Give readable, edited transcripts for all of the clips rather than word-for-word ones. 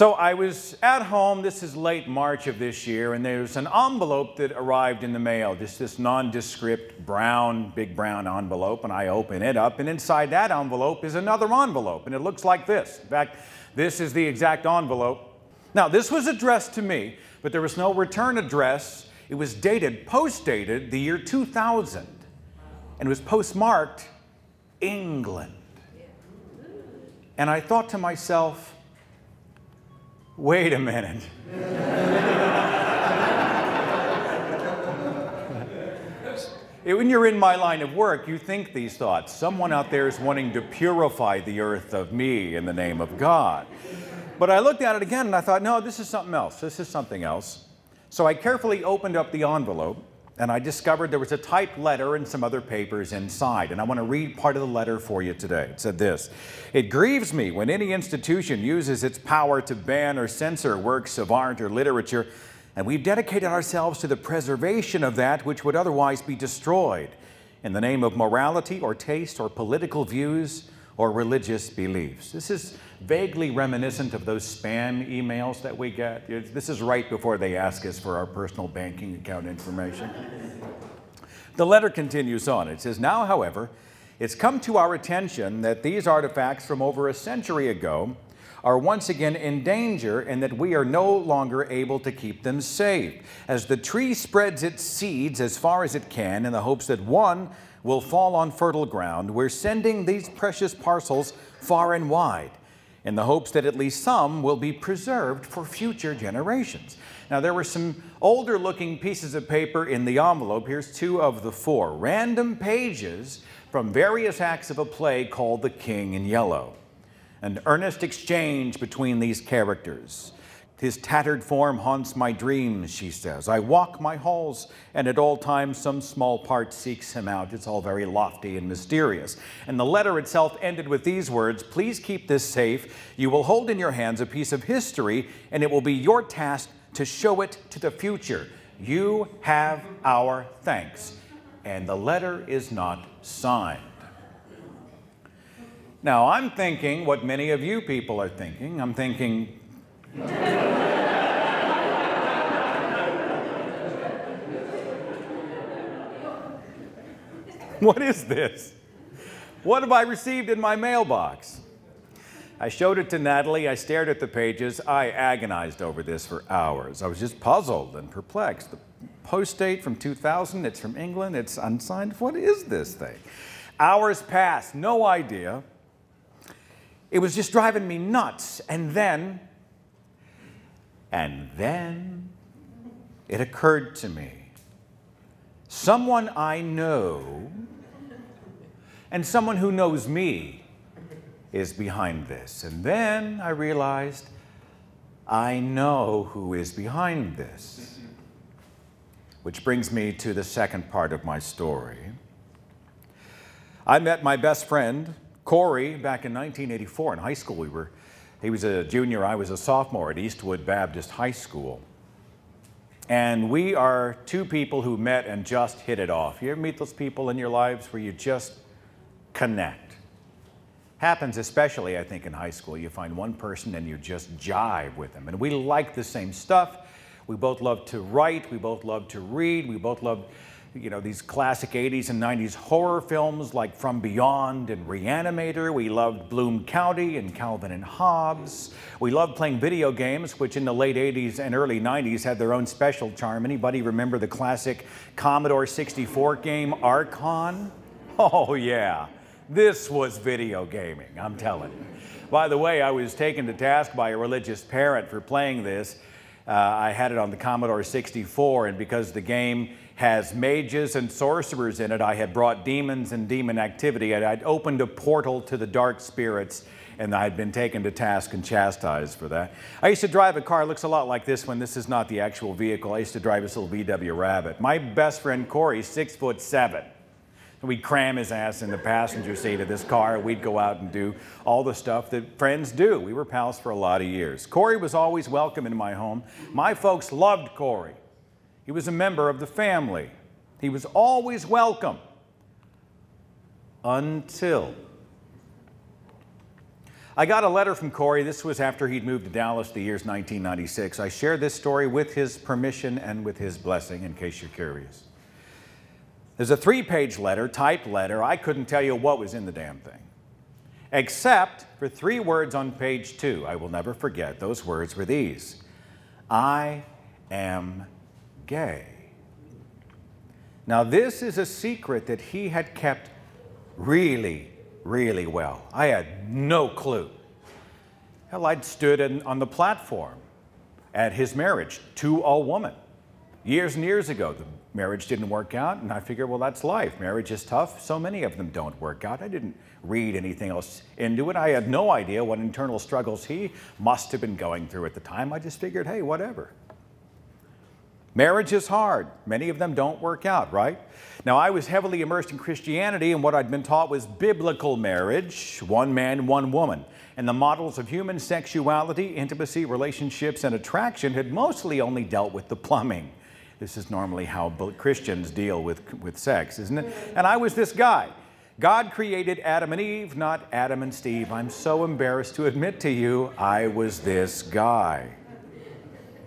So I was at home, this is late March of this year, and there's an envelope that arrived in the mail, just this nondescript brown, big brown envelope, and I open it up, and inside that envelope is another envelope, and it looks like this. In fact, this is the exact envelope. Now, this was addressed to me, but there was no return address. It was dated, post-dated, the year 2000, and it was postmarked England. And I thought to myself, wait a minute. When you're in my line of work, you think these thoughts. Someone out there is wanting to purify the earth of me in the name of God. But I looked at it again and I thought, no, this is something else. This is something else. So I carefully opened up the envelope and I discovered there was a typed letter and some other papers inside. And I want to read part of the letter for you today. It said this: "It grieves me when any institution uses its power to ban or censor works of art or literature, and we've dedicated ourselves to the preservation of that which would otherwise be destroyed in the name of morality or taste or political views or religious beliefs." This is vaguely reminiscent of those spam emails that we get. This is right before they ask us for our personal banking account information. The letter continues on. It says, "Now, however, it's come to our attention that these artifacts from over a century ago are once again in danger and that we are no longer able to keep them safe. As the tree spreads its seeds as far as it can in the hopes that one will fall on fertile ground, we're sending these precious parcels far and wide in the hopes that at least some will be preserved for future generations." Now, there were some older looking pieces of paper in the envelope. Here's two of the four. Random pages from various acts of a play called The King in Yellow. An earnest exchange between these characters. "His tattered form haunts my dreams," she says. "I walk my halls, and at all times some small part seeks him out." It's all very lofty and mysterious. And the letter itself ended with these words: "Please keep this safe. You will hold in your hands a piece of history, and it will be your task to show it to the future. You have our thanks." And the letter is not signed. Now, I'm thinking what many of you people are thinking. I'm thinking, what is this? What have I received in my mailbox? I showed it to Natalie. I stared at the pages. I agonized over this for hours. I was just puzzled and perplexed. The post date from 2000, it's from England, it's unsigned. What is this thing? Hours passed, no idea. It was just driving me nuts. And then it occurred to me. Someone I know and someone who knows me is behind this. And then I realized I know who is behind this. Which brings me to the second part of my story. I met my best friend, Corey, back in 1984 in high school. He was a junior, I was a sophomore at Eastwood Baptist High School. And we are two people who met and just hit it off. You ever meet those people in your lives where you just connect? Happens especially, I think, in high school. You find one person and you just jive with them. And we like the same stuff. We both love to write. We both love to read. We both love, these classic 80s and 90s horror films like From Beyond and Reanimator. We loved Bloom County and Calvin and Hobbes. We loved playing video games, which in the late 80s and early 90s had their own special charm. Anybody remember the classic Commodore 64 game, Archon? Oh, yeah. This was video gaming, I'm telling you. By the way, I was taken to task by a religious parent for playing this. I had it on the Commodore 64, and because the game has mages and sorcerers in it, I had brought demons and demon activity, and I'd opened a portal to the dark spirits, and I'd been taken to task and chastised for that. I used to drive a car, it looks a lot like this one. This is not the actual vehicle. I used to drive this little VW Rabbit. My best friend Corey's 6'7". We'd cram his ass in the passenger seat of this car. We'd go out and do all the stuff that friends do. We were pals for a lot of years. Corey was always welcome in my home. My folks loved Corey. He was a member of the family. He was always welcome. Until I got a letter from Corey. This was after he'd moved to Dallas the year's 1996. I share this story with his permission and with his blessing, in case you're curious. There's a 3-page letter, typed letter. I couldn't tell you what was in the damn thing, except for 3 words on page 2. I will never forget. Those words were these: I am gay. Now, this is a secret that he had kept really, really well. I had no clue. Hell, I'd stood on the platform at his marriage to a woman years and years ago. The marriage didn't work out, and I figured, well, that's life. Marriage is tough. So many of them don't work out. I didn't read anything else into it. I had no idea what internal struggles he must have been going through at the time. I just figured, hey, whatever. Marriage is hard. Many of them don't work out, right? Now, I was heavily immersed in Christianity, and what I'd been taught was biblical marriage, one man, one woman. And the models of human sexuality, intimacy, relationships, and attraction had mostly only dealt with the plumbing. This is normally how Christians deal with sex, isn't it? And I was this guy. God created Adam and Eve, not Adam and Steve. I'm so embarrassed to admit to you, I was this guy.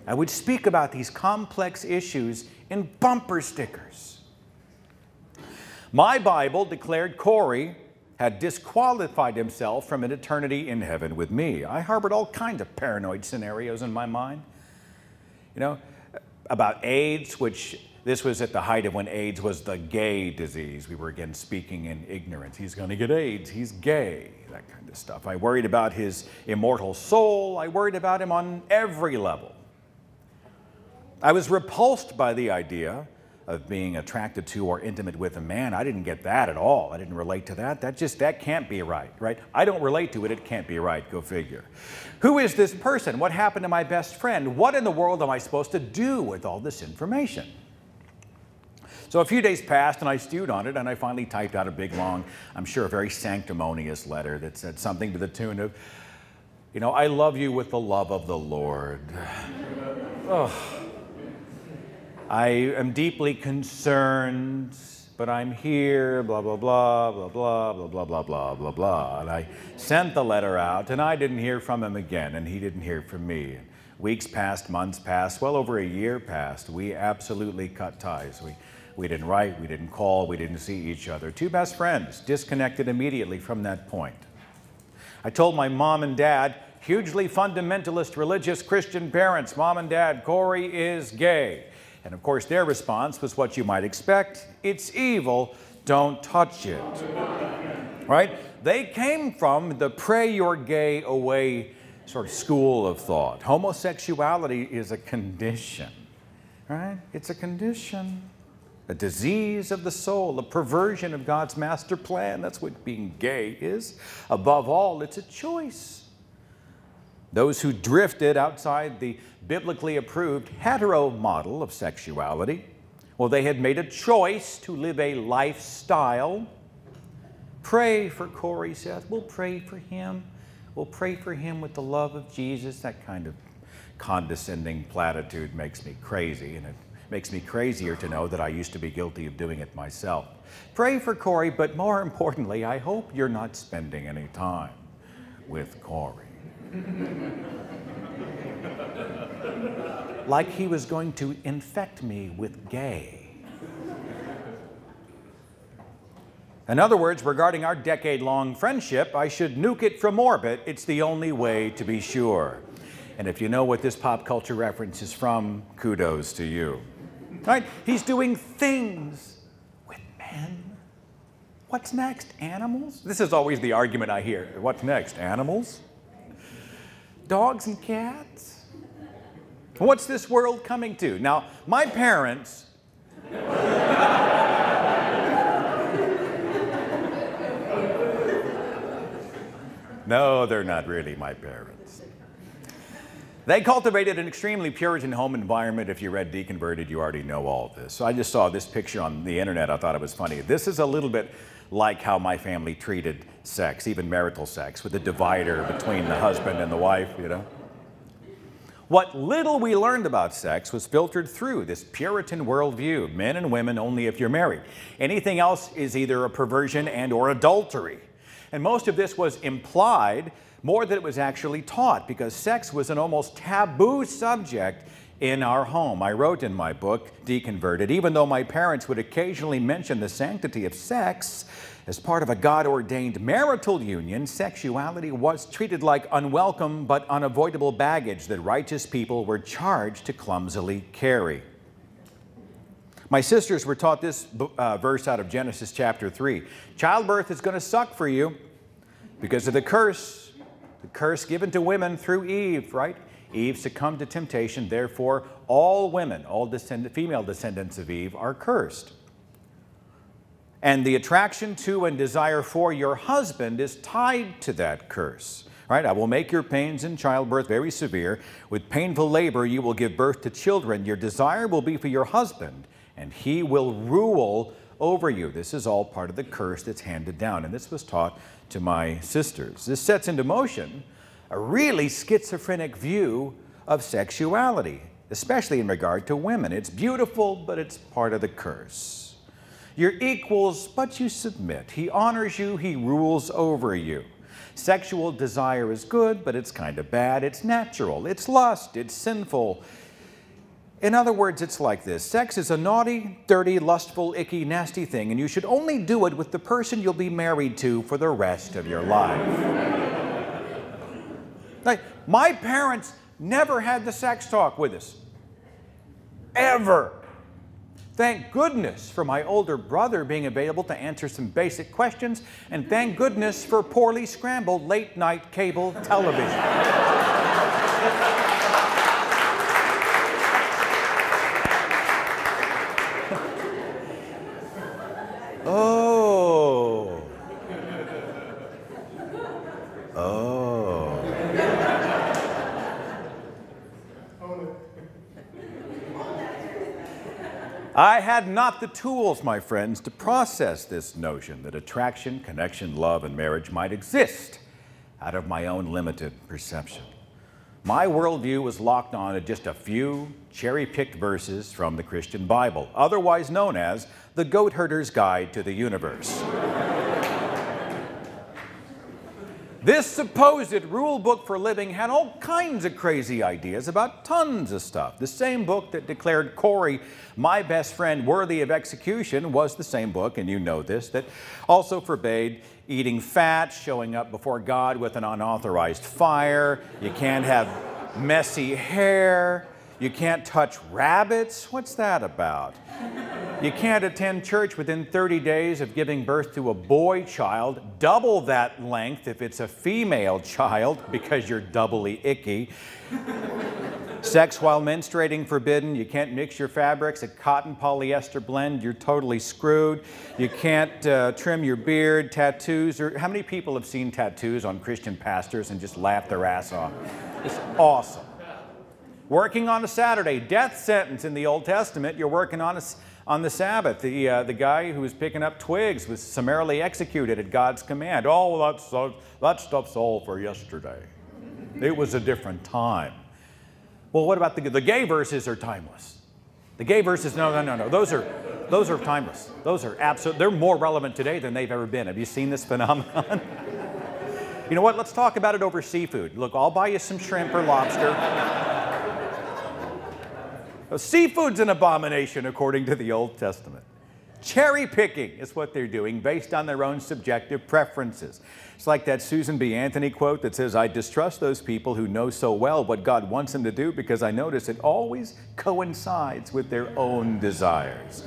I would speak about these complex issues in bumper stickers. My Bible declared Corey had disqualified himself from an eternity in heaven with me. I harbored all kinds of paranoid scenarios in my mind. You know, about AIDS, which this was at the height of when AIDS was the gay disease. We were again speaking in ignorance. He's going to get AIDS. He's gay. That kind of stuff. I worried about his immortal soul. I worried about him on every level. I was repulsed by the idea of being attracted to or intimate with a man. I didn't get that at all. I didn't relate to that. That can't be right? I don't relate to it. It can't be right. Go figure. Who is this person? What happened to my best friend? What in the world am I supposed to do with all this information? So a few days passed, and I stewed on it, and I finally typed out a big, long, I'm sure a very sanctimonious letter that said something to the tune of, you know, I love you with the love of the Lord. Oh. I am deeply concerned, but I'm here, blah, blah, blah, blah, blah, blah, blah, blah, blah, blah, blah. And I sent the letter out, and I didn't hear from him again, and he didn't hear from me. Weeks passed, months passed, well over a year passed. We absolutely cut ties. We didn't write, we didn't call, we didn't see each other. 2 best friends, disconnected immediately from that point. I told my mom and dad, hugely fundamentalist religious Christian parents, Mom and Dad, Corey is gay. And of course, their response was what you might expect. It's evil, don't touch it. Right? They came from the pray you're gay away sort of school of thought. Homosexuality is a condition, right? It's a condition, a disease of the soul, a perversion of God's master plan. That's what being gay is. Above all, it's a choice. Those who drifted outside the biblically approved hetero model of sexuality, well, they had made a choice to live a lifestyle. Pray for Corey, Seth. We'll pray for him. We'll pray for him with the love of Jesus. That kind of condescending platitude makes me crazy, and it makes me crazier to know that I used to be guilty of doing it myself. Pray for Corey, but more importantly, I hope you're not spending any time with Corey. Like he was going to infect me with gay. In other words, regarding our decade-long friendship, I should nuke it from orbit. It's the only way to be sure. And if you know what this pop culture reference is from, kudos to you. Right? He's doing things with men. What's next? Animals? This is always the argument I hear. What's next? Animals? Dogs and cats? What's this world coming to? Now, my parents... No, they're not really my parents. They cultivated an extremely Puritan home environment. If you read Deconverted, you already know all this. So I just saw this picture on the internet. I thought it was funny. This is a little bit like how my family treated sex, even marital sex, with a divider between the husband and the wife, you know. What little we learned about sex was filtered through this Puritan worldview. Men and women only if you're married. Anything else is either a perversion and or adultery. And most of this was implied more than it was actually taught, because sex was an almost taboo subject in our home. I wrote in my book, Deconverted, even though my parents would occasionally mention the sanctity of sex as part of a God-ordained marital union, sexuality was treated like unwelcome but unavoidable baggage that righteous people were charged to clumsily carry. My sisters were taught this verse out of Genesis chapter 3. Childbirth is going to suck for you because of the curse given to women through Eve, right? Eve succumbed to temptation, therefore all women, all female descendants of Eve are cursed. And the attraction to and desire for your husband is tied to that curse. Right? I will make your pains in childbirth very severe. With painful labor you will give birth to children. Your desire will be for your husband, and he will rule over you. This is all part of the curse that's handed down, and this was taught to my sisters. This sets into motion a really schizophrenic view of sexuality, especially in regard to women. It's beautiful, but it's part of the curse. You're equals, but you submit. He honors you, he rules over you. Sexual desire is good, but it's kind of bad. It's natural, it's lust, it's sinful. In other words, it's like this. Sex is a naughty, dirty, lustful, icky, nasty thing, and you should only do it with the person you'll be married to for the rest of your life. Like, my parents never had the sex talk with us. Ever. Thank goodness for my older brother being available to answer some basic questions, and thank goodness for poorly scrambled late-night cable television. Oh. I had not the tools, my friends, to process this notion that attraction, connection, love, and marriage might exist out of my own limited perception. My worldview was locked on to just a few cherry-picked verses from the Christian Bible, otherwise known as the Goat Herder's Guide to the Universe. This supposed rule book for living had all kinds of crazy ideas about tons of stuff. The same book that declared Corey, my best friend, worthy of execution was the same book, and you know this, that also forbade eating fat, showing up before God with an unauthorized fire. You can't have messy hair. You can't touch rabbits. What's that about? You can't attend church within 30 days of giving birth to a boy child. Double that length if it's a female child, because you're doubly icky. Sex while menstruating forbidden. You can't mix your fabrics. A cotton polyester blend, you're totally screwed. You can't trim your beard. Tattoos. How many people have seen tattoos on Christian pastors and just laughed their ass off? It's awesome. Working on a Saturday, death sentence in the Old Testament. You're working on the Sabbath. The guy who was picking up twigs was summarily executed at God's command. Oh, that stuff's all for yesterday. It was a different time. Well, what about the gay verses are timeless. The gay verses, no. Those are timeless. Those are absolute. They're more relevant today than they've ever been. Have you seen this phenomenon? You know what? Let's talk about it over seafood. Look, I'll buy you some shrimp or lobster. Seafood's an abomination according to the Old Testament. Cherry picking is what they're doing based on their own subjective preferences. It's like that Susan B. Anthony quote that says, I distrust those people who know so well what God wants them to do because I notice it always coincides with their own desires.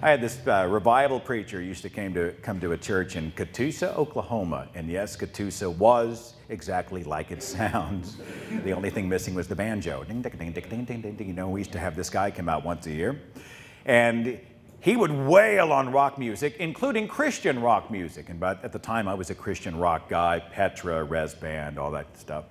I had this revival preacher who used to come to a church in Catoosa, Oklahoma. And yes, Catoosa was exactly like it sounds. The only thing missing was the banjo. Ding, ding, ding, ding, ding, ding, ding, ding. You know, we used to have this guy come out once a year. And he would wail on rock music, including Christian rock music. And at the time, I was a Christian rock guy, Petra, Res Band, all that stuff.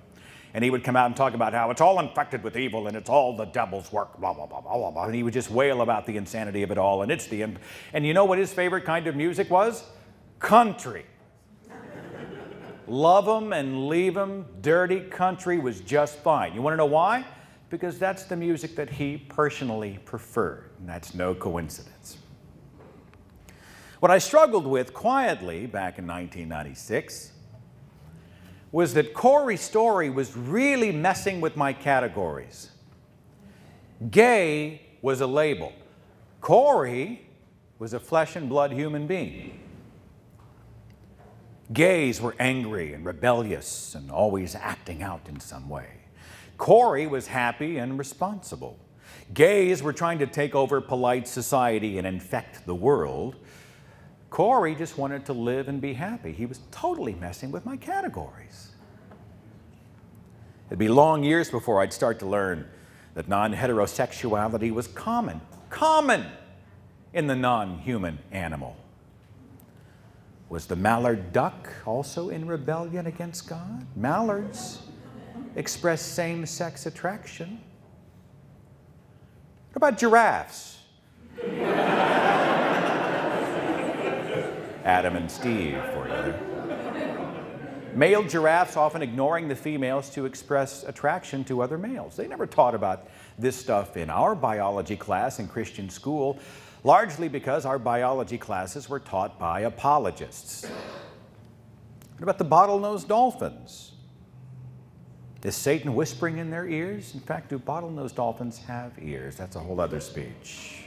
And he would come out and talk about how it's all infected with evil and it's all the devil's work, blah, blah, blah, blah, blah, blah. And he would just wail about the insanity of it all. And and you know what his favorite kind of music was? Country. Love 'em and leave 'em. Dirty country was just fine. You want to know why? Because that's the music that he personally preferred. And that's no coincidence. What I struggled with quietly back in 1996 was that Corey's story was really messing with my categories. Gay was a label. Corey was a flesh and blood human being. Gays were angry and rebellious and always acting out in some way. Corey was happy and responsible. Gays were trying to take over polite society and infect the world. Corey just wanted to live and be happy. He was totally messing with my categories. It'd be long years before I'd start to learn that non-heterosexuality was common in the non-human animal. Was the mallard duck also in rebellion against God? Mallards express same-sex attraction. What about giraffes? Adam and Steve for you there. Male giraffes often ignoring the females to express attraction to other males. They never taught about this stuff in our biology class in Christian school, largely because our biology classes were taught by apologists. What about the bottlenose dolphins? Is Satan whispering in their ears? In fact, do bottlenose dolphins have ears? That's a whole other speech.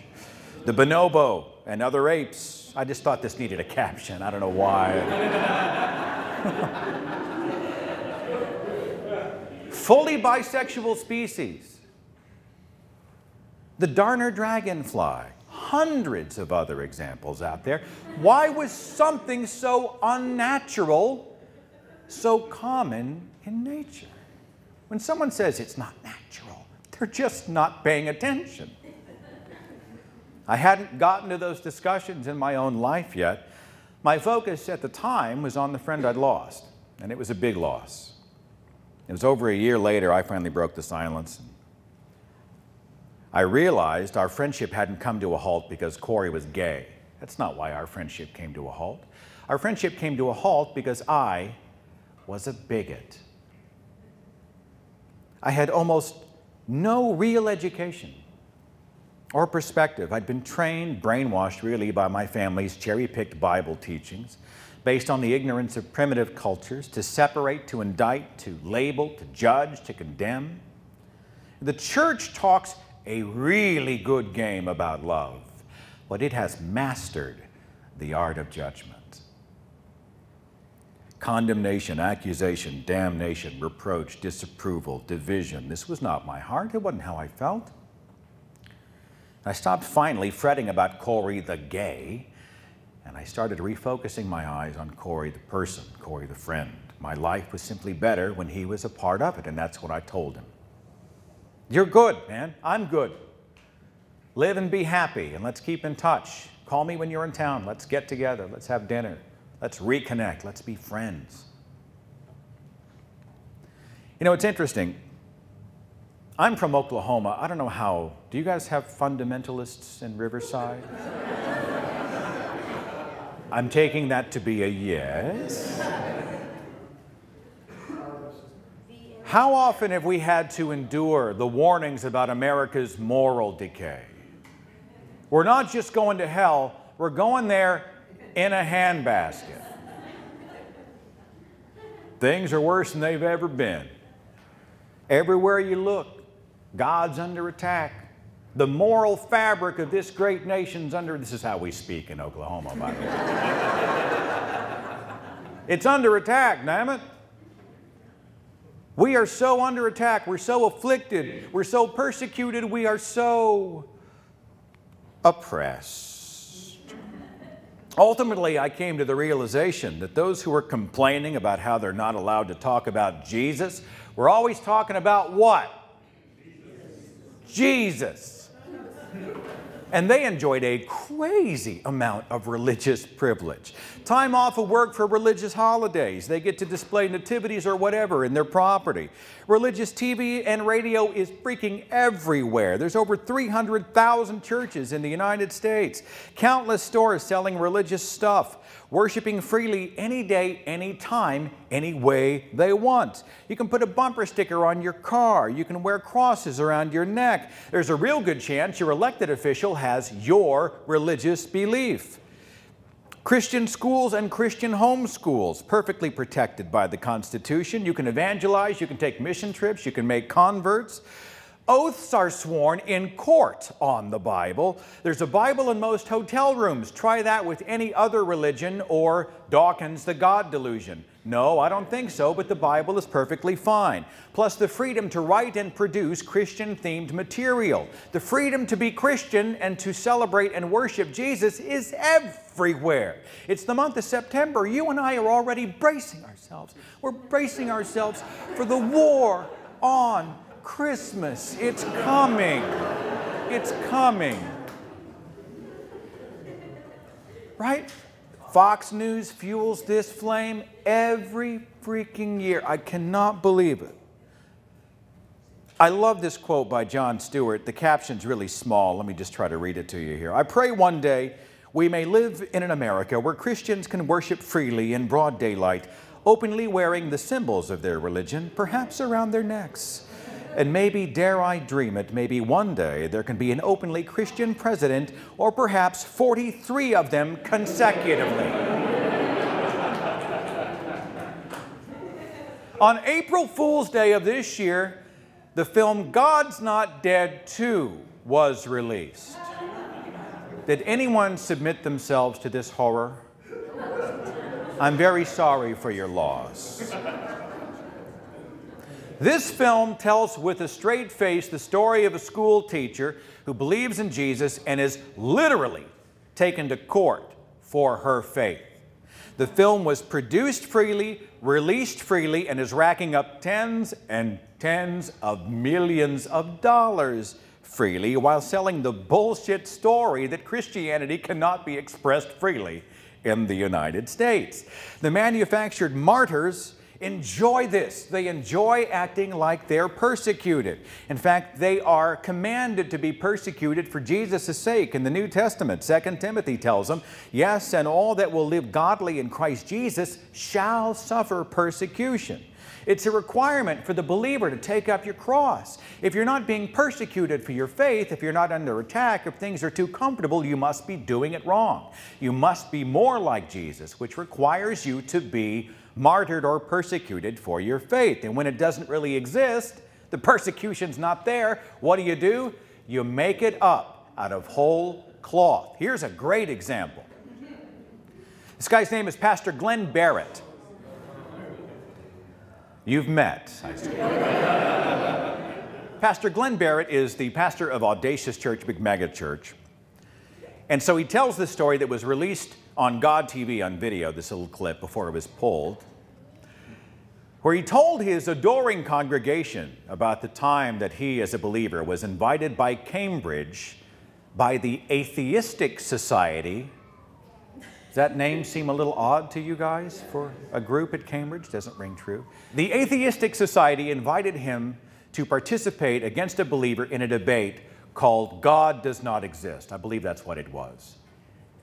The bonobo and other apes. I just thought this needed a caption. I don't know why. Fully bisexual species. The Darner dragonfly. Hundreds of other examples out there. Why was something so unnatural so common in nature? When someone says it's not natural, they're just not paying attention. I hadn't gotten to those discussions in my own life yet. My focus at the time was on the friend I'd lost, and it was a big loss. It was over a year later I finally broke the silence. I realized our friendship hadn't come to a halt because Corey was gay. That's not why our friendship came to a halt. Our friendship came to a halt because I was a bigot. I had almost no real education or perspective. I'd been trained, brainwashed really by my family's cherry-picked Bible teachings based on the ignorance of primitive cultures to separate, to indict, to label, to judge, to condemn. The church talks a really good game about love, but it has mastered the art of judgment. Condemnation, accusation, damnation, reproach, disapproval, division. This was not my heart. It wasn't how I felt. I stopped finally fretting about Corey the gay, and I started refocusing my eyes on Corey the person, Corey the friend. My life was simply better when he was a part of it, and that's what I told him. You're good, man. I'm good. Live and be happy, and let's keep in touch. Call me when you're in town. Let's get together. Let's have dinner. Let's reconnect. Let's be friends. You know, it's interesting. I'm from Oklahoma. I don't know how. Do you guys have fundamentalists in Riverside? I'm taking that to be a yes. How often have we had to endure the warnings about America's moral decay? We're not just going to hell, we're going there in a handbasket. Things are worse than they've ever been. Everywhere you look, God's under attack. The moral fabric of this great nation's under, this is how we speak in Oklahoma, by the way. It's under attack, damn it. We are so under attack, we're so afflicted, we're so persecuted, we are so oppressed. Ultimately, I came to the realization that those who were complaining about how they're not allowed to talk about Jesus were always talking about what? Jesus. And they enjoyed a crazy amount of religious privilege. Time off of work for religious holidays. They get to display nativities or whatever in their property. Religious TV and radio is freaking everywhere. There's over 300,000 churches in the United States. Countless stores selling religious stuff. Worshiping freely any day, any time, any way they want. You can put a bumper sticker on your car. You can wear crosses around your neck. There's a real good chance your elected official has your religious belief. Christian schools and Christian homeschools, perfectly protected by the Constitution. You can evangelize, you can take mission trips, you can make converts. Oaths are sworn in court on the Bible. There's a Bible in most hotel rooms. Try that with any other religion or Dawkins' The God Delusion. No, I don't think so, but the Bible is perfectly fine. Plus the freedom to write and produce Christian-themed material. The freedom to be Christian and to celebrate and worship Jesus is everywhere. It's the month of September. You and I are already bracing ourselves. We're bracing ourselves for the war on Christmas. It's coming. It's coming. Right? Fox News fuels this flame every freaking year. I cannot believe it. I love this quote by Jon Stewart. The caption's really small. Let me just try to read it to you here. I pray one day we may live in an America where Christians can worship freely in broad daylight, openly wearing the symbols of their religion, perhaps around their necks. And maybe, dare I dream it, maybe one day there can be an openly Christian president, or perhaps 43 of them consecutively. On April Fool's Day of this year, the film God's Not Dead 2 was released. Did anyone submit themselves to this horror? I'm very sorry for your loss. This film tells with a straight face the story of a school teacher who believes in Jesus and is literally taken to court for her faith. The film was produced freely, released freely, and is racking up tens and tens of millions of dollars freely while selling the bullshit story that Christianity cannot be expressed freely in the United States. The manufactured martyrs enjoy this. They enjoy acting like they're persecuted. In fact, they are commanded to be persecuted for Jesus' sake. In the New Testament, 2 Timothy tells them, yes, and all that will live godly in Christ Jesus shall suffer persecution. It's a requirement for the believer to take up your cross. If you're not being persecuted for your faith, if you're not under attack, if things are too comfortable, you must be doing it wrong. You must be more like Jesus, which requires you to be martyred or persecuted for your faith. And when it doesn't really exist, the persecution's not there, what do? You make it up out of whole cloth. Here's a great example. This guy's name is Pastor Glenn Barrett. You've met, I see. Pastor Glenn Barrett is the pastor of Audacious Church, big mega church. And so he tells this story that was released on God TV on video, this little clip before it was pulled, where he told his adoring congregation about the time that he, as a believer, was invited by Cambridge by the Atheistic Society. Does that name seem a little odd to you guys for a group at Cambridge? Doesn't ring true. The Atheistic Society invited him to participate against a believer in a debate called God Does Not Exist. I believe that's what it was.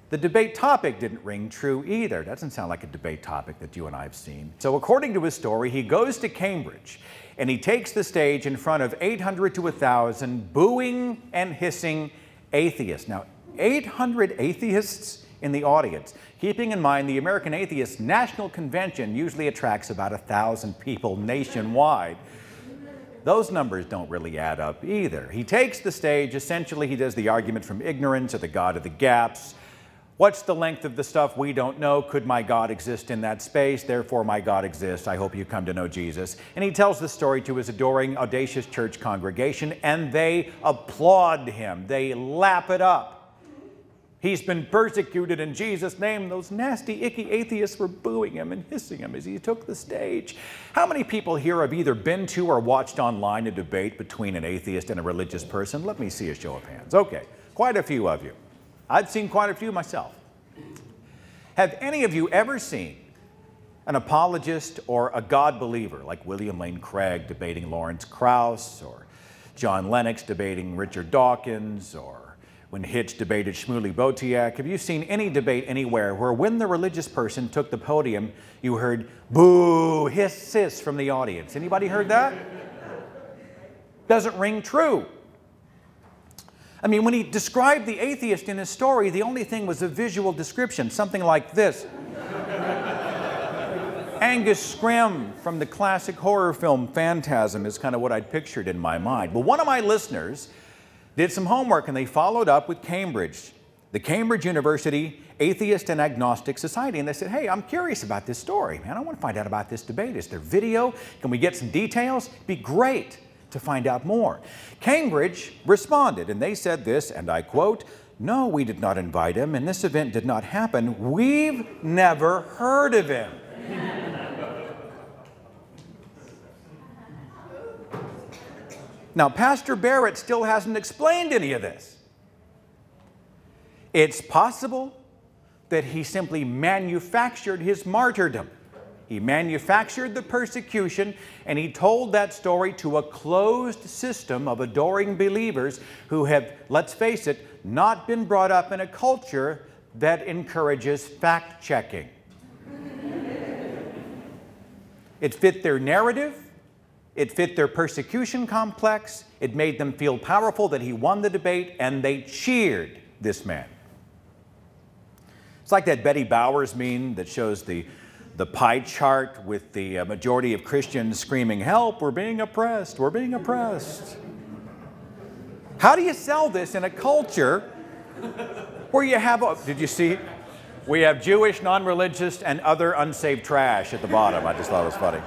The debate topic didn't ring true either. Doesn't sound like a debate topic that you and I have seen. So according to his story, he goes to Cambridge and he takes the stage in front of 800 to 1,000 booing and hissing atheists. Now, 800 atheists in the audience. Keeping in mind the American Atheist National Convention usually attracts about 1,000 people nationwide. Those numbers don't really add up either. He takes the stage, essentially he does the argument from ignorance or the God of the gaps. What's the length of the stuff? We don't know. Could my God exist in that space? Therefore, my God exists. I hope you come to know Jesus. And he tells the story to his adoring Audacious Church congregation, and they applaud him. They lap it up. He's been persecuted in Jesus' name. Those nasty, icky atheists were booing him and hissing him as he took the stage. How many people here have either been to or watched online a debate between an atheist and a religious person? Let me see a show of hands. Okay, quite a few of you. I've seen quite a few myself. Have any of you ever seen an apologist or a God believer like William Lane Craig debating Lawrence Krauss, or John Lennox debating Richard Dawkins, or when Hitch debated Shmuley Boteach? Have you seen any debate anywhere where when the religious person took the podium, you heard boo, hiss, hiss from the audience? Anybody heard that? Doesn't ring true. I mean, when he described the atheist in his story, the only thing was a visual description, something like this. Angus Scrimm from the classic horror film Phantasm is kind of what I'd pictured in my mind. But one of my listeners did some homework and they followed up with Cambridge, the Cambridge University Atheist and Agnostic Society. And they said, hey, I'm curious about this story, man. I want to find out about this debate. Is there video? Can we get some details? It'd be great to find out more. Cambridge responded and they said this, and I quote, "No, we did not invite him, and this event did not happen. We've never heard of him." Now, Pastor Barrett still hasn't explained any of this. It's possible that he simply manufactured his martyrdom. He manufactured the persecution, and he told that story to a closed system of adoring believers who have, let's face it, not been brought up in a culture that encourages fact-checking. It fit their narrative. It fit their persecution complex. It made them feel powerful that he won the debate, and they cheered this man. It's like that Betty Bowers meme that shows the pie chart with the majority of Christians screaming, "Help, we're being oppressed, we're being oppressed." How do you sell this in a culture where you have, did you see? We have Jewish, non-religious, and other unsaved trash at the bottom. I just thought it was funny.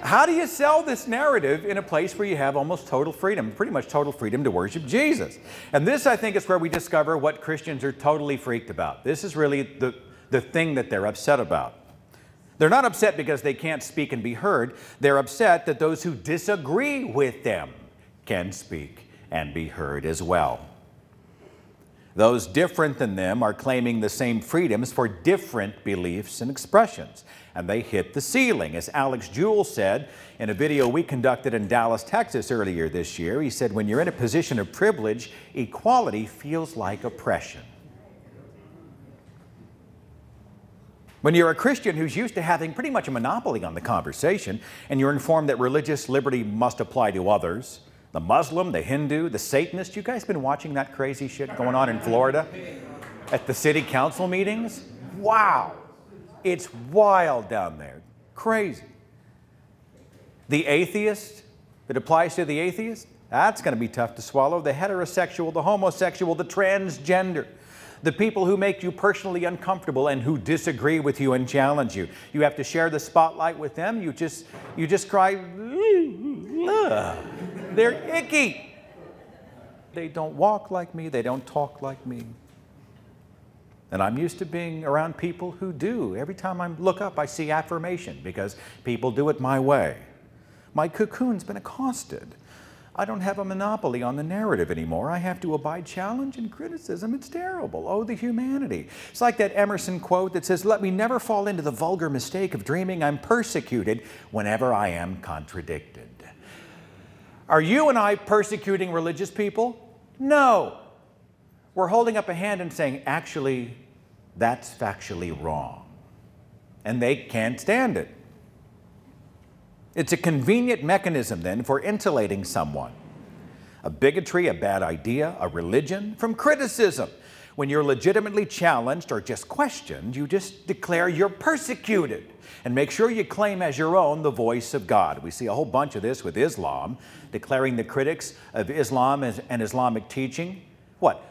How do you sell this narrative in a place where you have almost total freedom, pretty much total freedom to worship Jesus? And this, I think, is where we discover what Christians are totally freaked about. This is really the thing that they're upset about. They're not upset because they can't speak and be heard. They're upset that those who disagree with them can speak and be heard as well. Those different than them are claiming the same freedoms for different beliefs and expressions. And they hit the ceiling. As Alex Jewell said in a video we conducted in Dallas, Texas earlier this year, he said, when you're in a position of privilege, equality feels like oppression. When you're a Christian who's used to having pretty much a monopoly on the conversation, and you're informed that religious liberty must apply to others, the Muslim, the Hindu, the Satanist, you guys been watching that crazy shit going on in Florida at the city council meetings? Wow. It's wild down there. Crazy. The atheist, it applies to the atheist, that's going to be tough to swallow. The heterosexual, the homosexual, the transgender, the people who make you personally uncomfortable and who disagree with you and challenge you. You have to share the spotlight with them. You just cry, they're icky. They don't walk like me. They don't talk like me. And I'm used to being around people who do. Every time I look up, I see affirmation because people do it my way. My cocoon's been accosted. I don't have a monopoly on the narrative anymore. I have to abide challenge and criticism. It's terrible. Oh, the humanity. It's like that Emerson quote that says, "Let me never fall into the vulgar mistake of dreaming I'm persecuted whenever I am contradicted." Are you and I persecuting religious people? No. We're holding up a hand and saying, actually, that's factually wrong. And they can't stand it. It's a convenient mechanism, then, for insulating someone. A bigotry, a bad idea, a religion, from criticism. When you're legitimately challenged or just questioned, you just declare you're persecuted. And make sure you claim as your own the voice of God. We see a whole bunch of this with Islam, declaring the critics of Islam and Islamic teaching, what?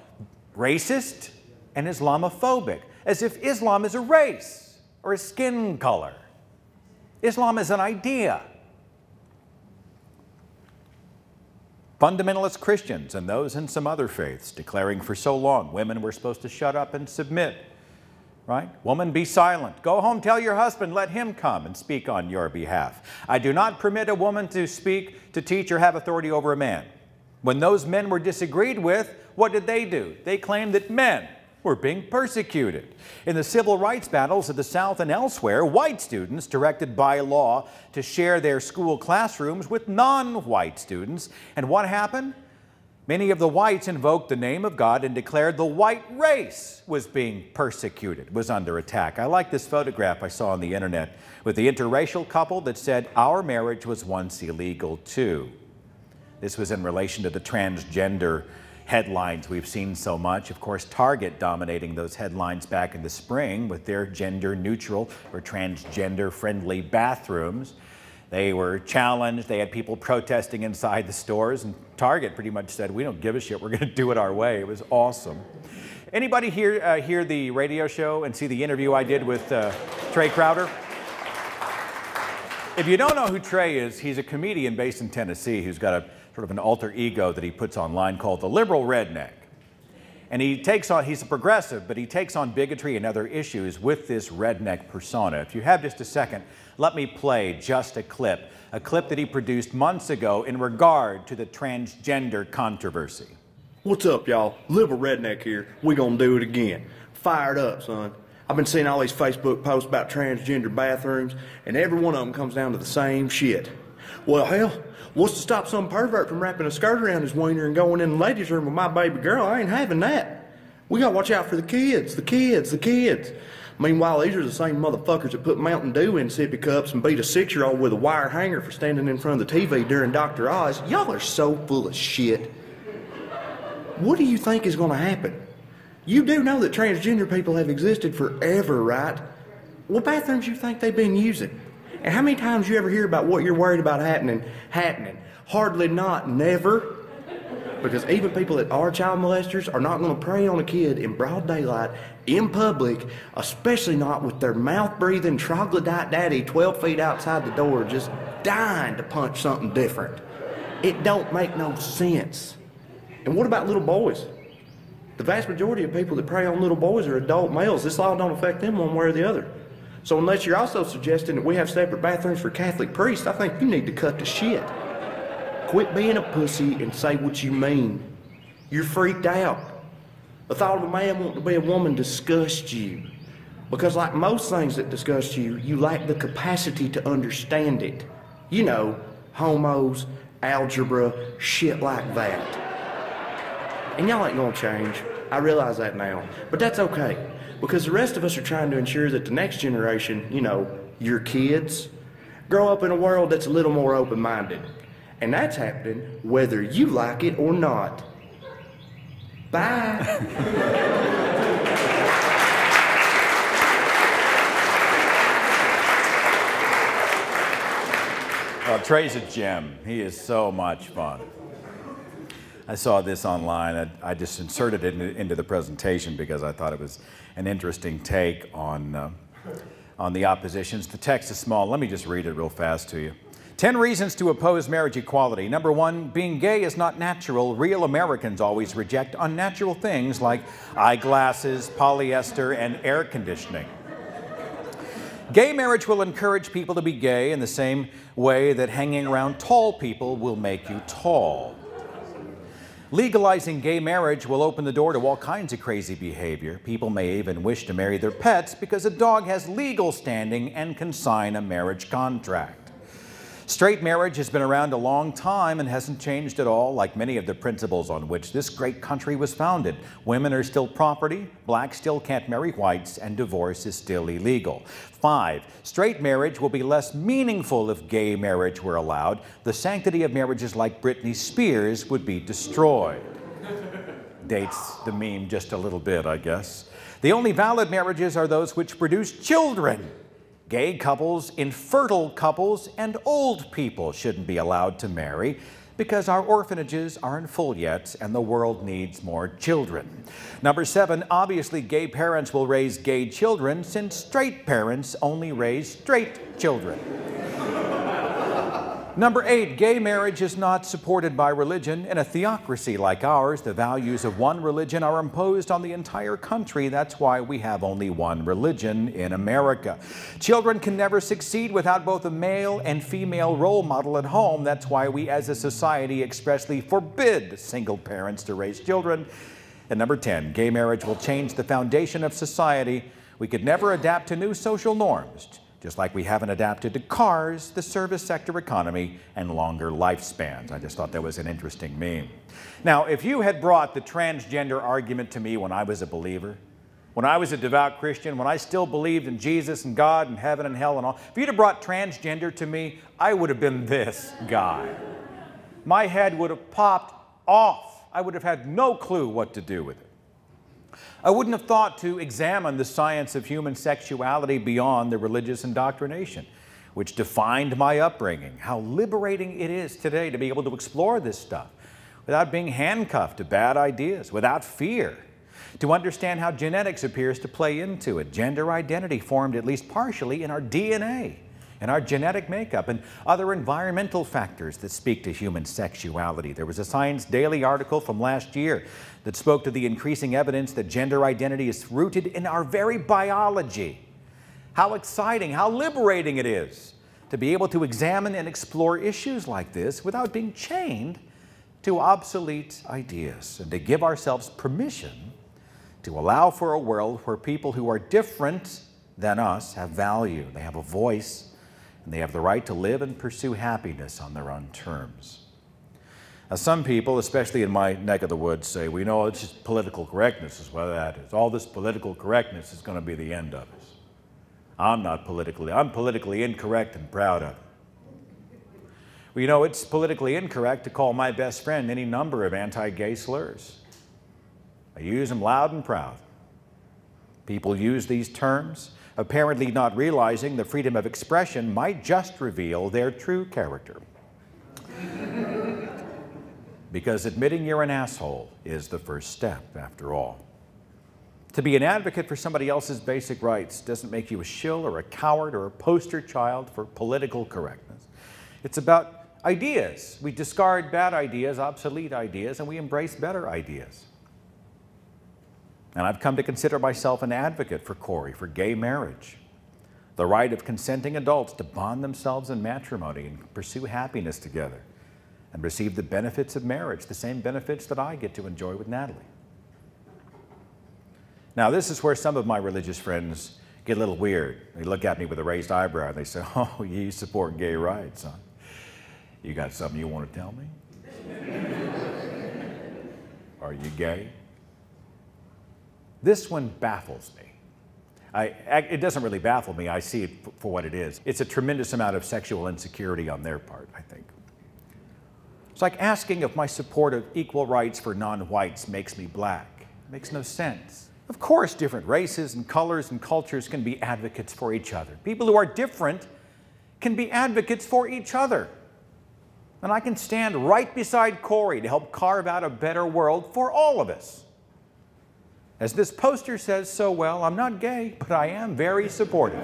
Racist and Islamophobic, as if Islam is a race or a skin color. Islam is an idea. Fundamentalist Christians and those in some other faiths declaring for so long women were supposed to shut up and submit, right? Woman, be silent. Go home, tell your husband, let him come and speak on your behalf. I do not permit a woman to speak, to teach, or have authority over a man. When those men were disagreed with, what did they do? They claimed that men were being persecuted. In the civil rights battles of the South and elsewhere, white students directed by law to share their school classrooms with non-white students. And what happened? Many of the whites invoked the name of God and declared the white race was being persecuted, was under attack. I like this photograph I saw on the internet with the interracial couple that said, "Our marriage was once illegal too." This was in relation to the transgender headlines we've seen so much. Of course, Target dominating those headlines back in the spring with their gender neutral or transgender friendly bathrooms. They were challenged. They had people protesting inside the stores, and Target pretty much said, we don't give a shit. We're going to do it our way. It was awesome. Anybody here hear the radio show and see the interview I did with Trey Crowder? If you don't know who Trey is, he's a comedian based in Tennessee who's got a sort of an alter ego that he puts online called the LIBERAL Redneck. And he's a progressive, but he takes on bigotry and other issues with this redneck persona. If you have just a second, let me play just a clip that he produced months ago in regard to the transgender controversy. What's up, y'all? Liberal Redneck here. We gonna do it again. Fired up, son. I've been seeing all these Facebook posts about transgender bathrooms, and every one of them comes down to the same shit. Well, hell, what's to stop some pervert from wrapping a skirt around his wiener and going in the ladies' room with my baby girl? I ain't having that. We gotta watch out for the kids, the kids, the kids. Meanwhile, these are the same motherfuckers that put Mountain Dew in sippy cups and beat a 6-year-old with a wire hanger for standing in front of the TV during Dr. Oz. Y'all are so full of shit. What do you think is gonna happen? You do know that transgender people have existed forever, right? What bathrooms you think they've been using? And how many times you ever hear about what you're worried about happening? Hardly not, never. Because even people that are child molesters are not going to prey on a kid in broad daylight, in public, especially not with their mouth-breathing troglodyte daddy 12 feet outside the door just dying to punch something different. It don't make no sense. And what about little boys? The vast majority of people that prey on little boys are adult males. This law don't affect them one way or the other. So unless you're also suggesting that we have separate bathrooms for Catholic priests, I think you need to cut the shit. Quit being a pussy and say what you mean. You're freaked out. The thought of a man wanting to be a woman disgusts you. Because like most things that disgust you, you lack the capacity to understand it. You know, homos, algebra, shit like that. And y'all ain't gonna change. I realize that now. But that's okay. Because the rest of us are trying to ensure that the next generation, you know, your kids, grow up in a world that's a little more open-minded. And that's happening whether you like it or not. Bye. Well, Trey's a gem. He is so much fun. I saw this online. I just inserted it into the presentation because I thought it was an interesting take on the oppositions. The text is small. Let me just read it real fast to you. 10 reasons to oppose marriage equality. Number 1, being gay is not natural. Real Americans always reject unnatural things like eyeglasses, polyester, and air conditioning. Gay marriage will encourage people to be gay in the same way that hanging around tall people will make you tall. Legalizing gay marriage will open the door to all kinds of crazy behavior. People may even wish to marry their pets because a dog has legal standing and can sign a marriage contract. Straight marriage has been around a long time and hasn't changed at all, like many of the principles on which this great country was founded. Women are still property, blacks still can't marry whites, and divorce is still illegal. 5, straight marriage will be less meaningful if gay marriage were allowed. The sanctity of marriages like Britney Spears would be destroyed. Dates the meme just a little bit, I guess. The only valid marriages are those which produce children. Gay couples, infertile couples, and old people shouldn't be allowed to marry because our orphanages aren't full yet and the world needs more children. Number 7, obviously gay parents will raise gay children since straight parents only raise straight children. Number 8, gay marriage is not supported by religion. In a theocracy like ours, the values of one religion are imposed on the entire country. That's why we have only one religion in America. Children can never succeed without both a male and female role model at home. That's why we as a society expressly forbid single parents to raise children. And number 10, gay marriage will change the foundation of society. We could never adapt to new social norms, just like we haven't adapted to cars, the service sector economy, and longer lifespans. I just thought that was an interesting meme. Now, if you had brought the transgender argument to me when I was a believer, when I was a devout Christian, when I still believed in Jesus and God and heaven and hell and all, if you'd have brought transgender to me, I would have been this guy. my head would have popped off. I would have had no clue what to do with it. I wouldn't have thought to examine the science of human sexuality beyond the religious indoctrination, which defined my upbringing. How liberating it is today to be able to explore this stuff without being handcuffed to bad ideas, without fear, to understand how genetics appears to play into it, gender identity formed at least partially in our DNA, and our genetic makeup, and other environmental factors that speak to human sexuality. There was a Science Daily article from last year that spoke to the increasing evidence that gender identity is rooted in our very biology. How exciting, how liberating it is to be able to examine and explore issues like this without being chained to obsolete ideas, and to give ourselves permission to allow for a world where people who are different than us have value, they have a voice, and they have the right to live and pursue happiness on their own terms. Now, some people, especially in my neck of the woods, say, we know it's just political correctness is what that is. All this political correctness is going to be the end of us. I'm politically incorrect and proud of it. Well, you know, it's politically incorrect to call my best friend any number of anti-gay slurs. I use them loud and proud. People use these terms, apparently not realizing the freedom of expression might just reveal their true character. Because admitting you're an asshole is the first step, after all. To be an advocate for somebody else's basic rights doesn't make you a shill or a coward or a poster child for political correctness. It's about ideas. We discard bad ideas, obsolete ideas, and we embrace better ideas. And I've come to consider myself an advocate for Corey, for gay marriage, the right of consenting adults to bond themselves in matrimony and pursue happiness together and receive the benefits of marriage, the same benefits that I get to enjoy with Natalie. Now, this is where some of my religious friends get a little weird. They look at me with a raised eyebrow and they say, oh, you support gay rights, huh? You got something you want to tell me? Are you gay? This one baffles me. It doesn't really baffle me. I see it for what it is. It's a tremendous amount of sexual insecurity on their part, I think. It's like asking if my support of equal rights for non-whites makes me black. It makes no sense. Of course, different races and colors and cultures can be advocates for each other. People who are different can be advocates for each other. And I can stand right beside Corey to help carve out a better world for all of us. As this poster says so well, I'm not gay, but I am very supportive.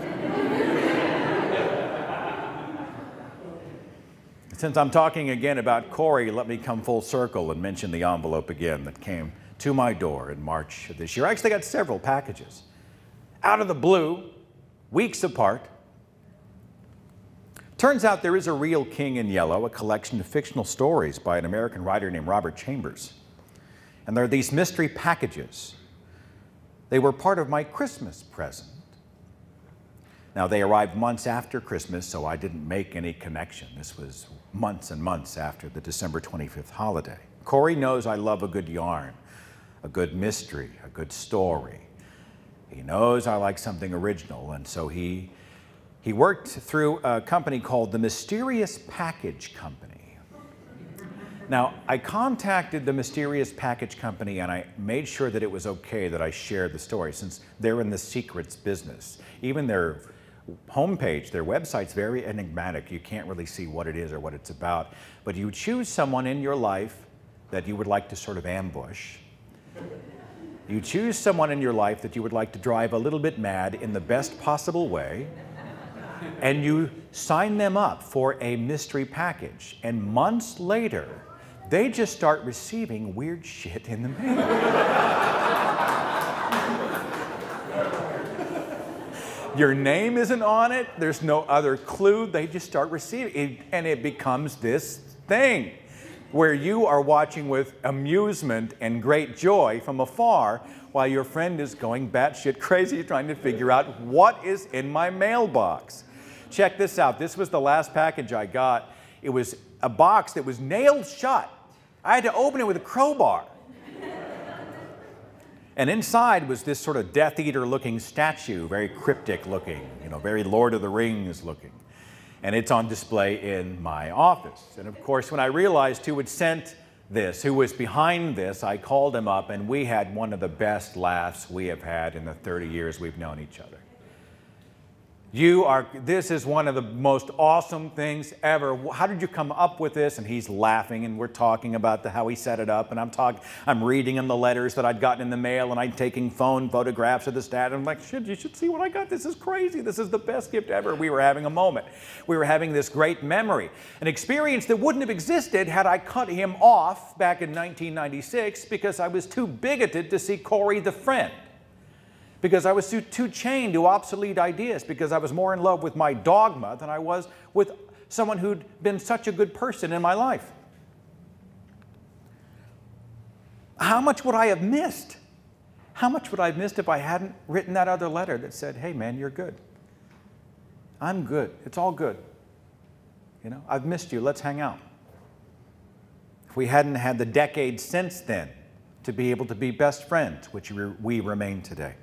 Since I'm talking again about Corey, let me come full circle and mention the envelope again that came to my door in March of this year. I actually got several packages. Out of the blue, weeks apart. Turns out there is a real king in yellow, a collection of fictional stories by an American writer named Robert Chambers. And there are these mystery packages. They were part of my Christmas present. Now, they arrived months after Christmas, so I didn't make any connection. This was months and months after the December 25th holiday. Corey knows I love a good yarn, a good mystery, a good story. He knows I like something original, and so he worked through a company called the Mysterious Package Company. Now, I contacted the Mysterious Package Company and I made sure that it was okay that I shared the story, since they're in the secrets business. Even their homepage, their website's very enigmatic. You can't really see what it is or what it's about. But you choose someone in your life that you would like to sort of ambush. You choose someone in your life that you would like to drive a little bit mad in the best possible way. And you sign them up for a mystery package. And months later, they just start receiving weird shit in the mail. Your name isn't on it. There's no other clue. They just start receiving it. And it becomes this thing where you are watching with amusement and great joy from afar while your friend is going batshit crazy trying to figure out what is in my mailbox. Check this out. This was the last package I got. It was a box that was nailed shut. I had to open it with a crowbar. And inside was this sort of Death Eater looking statue, very cryptic looking, you know, very Lord of the Rings looking. And it's on display in my office. And of course, when I realized who had sent this, who was behind this, I called him up, and we had one of the best laughs we have had in the 30 years we've known each other. This is one of the most awesome things ever. How did you come up with this? And he's laughing, and we're talking about how he set it up, and I'm reading him the letters that I'd gotten in the mail, and I'm taking phone photographs of the stat. And I'm like, you should see what I got. This is crazy. This is the best gift ever. We were having a moment. We were having this great memory, an experience that wouldn't have existed had I cut him off back in 1996 because I was too bigoted to see Corey the friend. Because I was too chained to obsolete ideas, because I was more in love with my dogma than I was with someone who'd been such a good person in my life. How much would I have missed? How much would I have missed if I hadn't written that other letter that said, hey man, you're good. I'm good. It's all good. You know, I've missed you. Let's hang out. If we hadn't had the decades since then to be able to be best friends, which we remain today.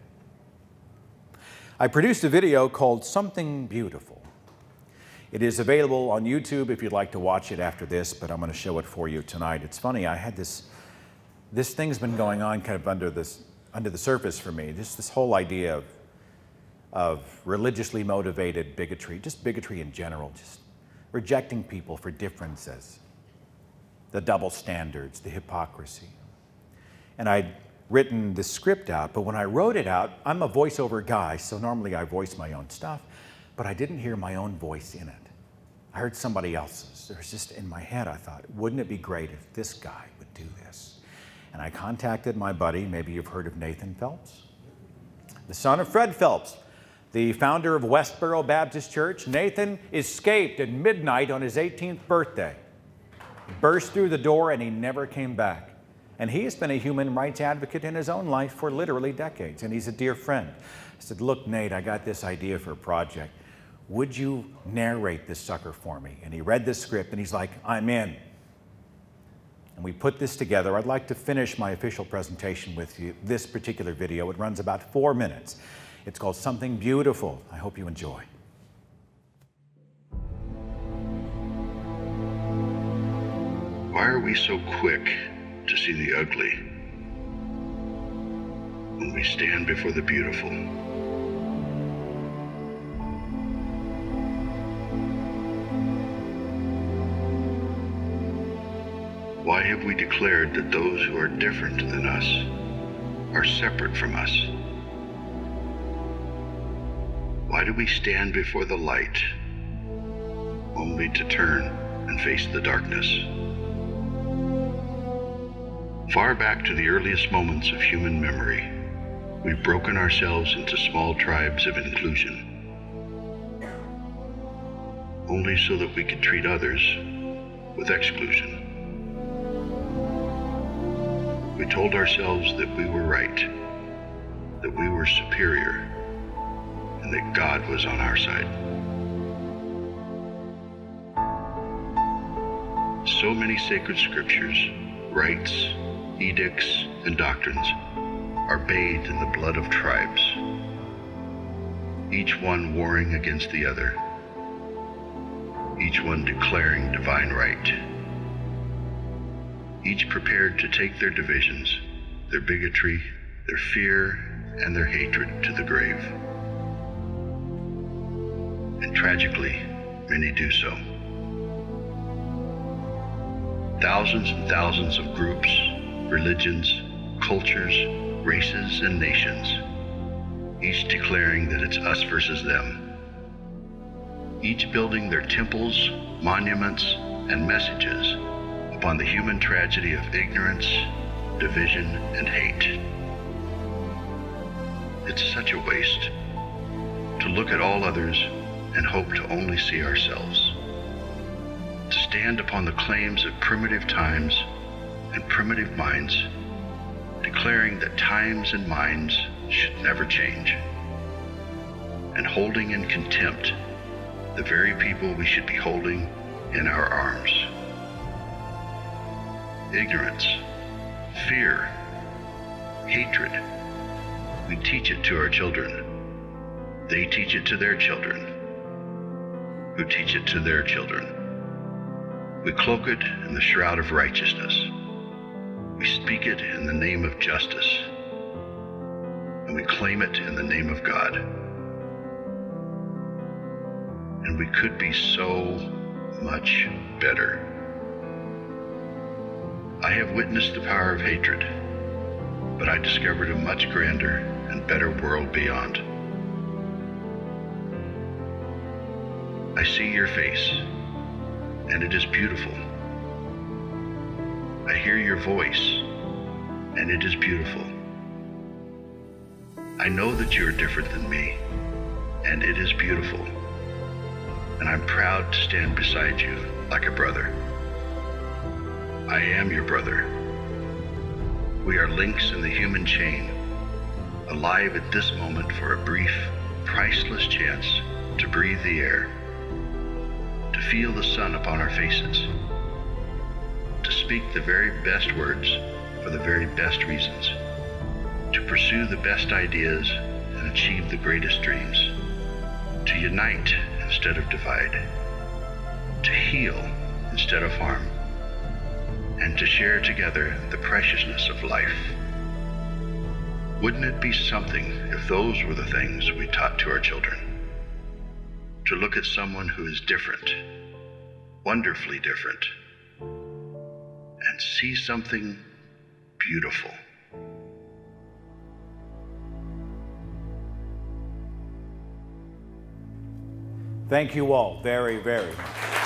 I produced a video called Something Beautiful. It is available on YouTube if you'd like to watch it after this, but I'm going to show it for you tonight. It's funny, I had this thing's been going on kind of under the surface for me. This whole idea of religiously motivated bigotry, just bigotry in general, just rejecting people for differences, the double standards, the hypocrisy. And I'd written the script out, but when I wrote it out, I'm a voiceover guy, so normally I voice my own stuff, but I didn't hear my own voice in it. I heard somebody else's. It was just in my head, I thought, wouldn't it be great if this guy would do this? And I contacted my buddy, maybe you've heard of Nathan Phelps, the son of Fred Phelps, the founder of Westboro Baptist Church. Nathan escaped at midnight on his 18th birthday, burst through the door, and he never came back. And he has been a human rights advocate in his own life for literally decades, and he's a dear friend. I said, look, Nate, I got this idea for a project. Would you narrate this sucker for me? And he read this script, and he's like, I'm in. And we put this together. I'd like to finish my official presentation with you, this particular video. It runs about 4 minutes. It's called Something Beautiful. I hope you enjoy. Why are we so quick to see the ugly when we stand before the beautiful? Why have we declared that those who are different than us are separate from us? Why do we stand before the light only to turn and face the darkness? Far back to the earliest moments of human memory, we've broken ourselves into small tribes of inclusion, only so that we could treat others with exclusion. We told ourselves that we were right, that we were superior, and that God was on our side. So many sacred scriptures, rites, edicts, and doctrines are bathed in the blood of tribes, each one warring against the other, each one declaring divine right, each prepared to take their divisions, their bigotry, their fear, and their hatred to the grave. And tragically, many do so. Thousands and thousands of groups, religions, cultures, races, and nations, each declaring that it's us versus them, each building their temples, monuments, and messages upon the human tragedy of ignorance, division, and hate. It's such a waste to look at all others and hope to only see ourselves, to stand upon the claims of primitive times and primitive minds, declaring that times and minds should never change, and holding in contempt the very people we should be holding in our arms. Ignorance, fear, hatred, we teach it to our children. They teach it to their children. who teach it to their children. We cloak it in the shroud of righteousness. We speak it in the name of justice. And we claim it in the name of God. And we could be so much better. I have witnessed the power of hatred, but I discovered a much grander and better world beyond. I see your face, and it is beautiful. I hear your voice, and it is beautiful. I know that you are different than me, and it is beautiful. And I'm proud to stand beside you like a brother. I am your brother. We are links in the human chain, alive at this moment for a brief, priceless chance to breathe the air, to feel the sun upon our faces, to speak the very best words for the very best reasons, to pursue the best ideas and achieve the greatest dreams, to unite instead of divide, to heal instead of harm, and to share together the preciousness of life. Wouldn't it be something if those were the things we taught to our children? To look at someone who is different, wonderfully different, and see something beautiful. Thank you all very, very much.